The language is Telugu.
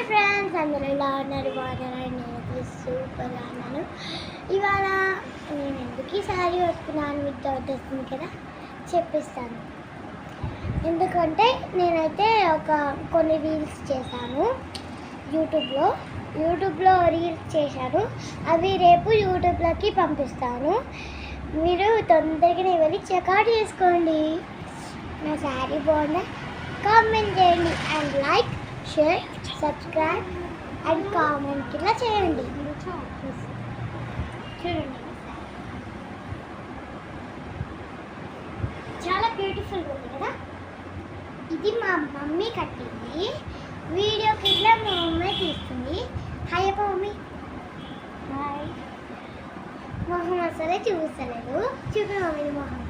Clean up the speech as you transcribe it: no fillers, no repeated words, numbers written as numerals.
హాయ్ ఫ్రెండ్స్, అందరూ ఎలా ఉన్నారు? బాగున్నారా? నేనైతే సూపర్గా ఉన్నాను. ఇవాళ నేను ఎందుకు ఈ శారీ వస్తున్నాను మీకు డౌట్ వస్తుంది కదా, చెప్పిస్తాను. ఎందుకంటే నేనైతే కొన్ని రీల్స్ చేశాను యూట్యూబ్లో రీల్స్ చేశాను. అవి రేపు యూట్యూబ్లోకి పంపిస్తాను. మీరు తొందరగానే వెళ్ళి చెక్అవుట్ చేసుకోండి. నా శారీ బాగుందా కామెంట్ చేయండి and like, share, subscribe and comment ఇలా చేయండి. చూడండి, చాలా బ్యూటిఫుల్గా ఉంది కదా. ఇది మా మమ్మీ కట్టింది. వీడియో ఇట్లా మా మమ్మీ తీస్తుంది. హాయ్ అప్ప మమ్మీ. హాయ్. మొహం అసలే చూస్తలేదు. చూపి మమ్మీ మొహం.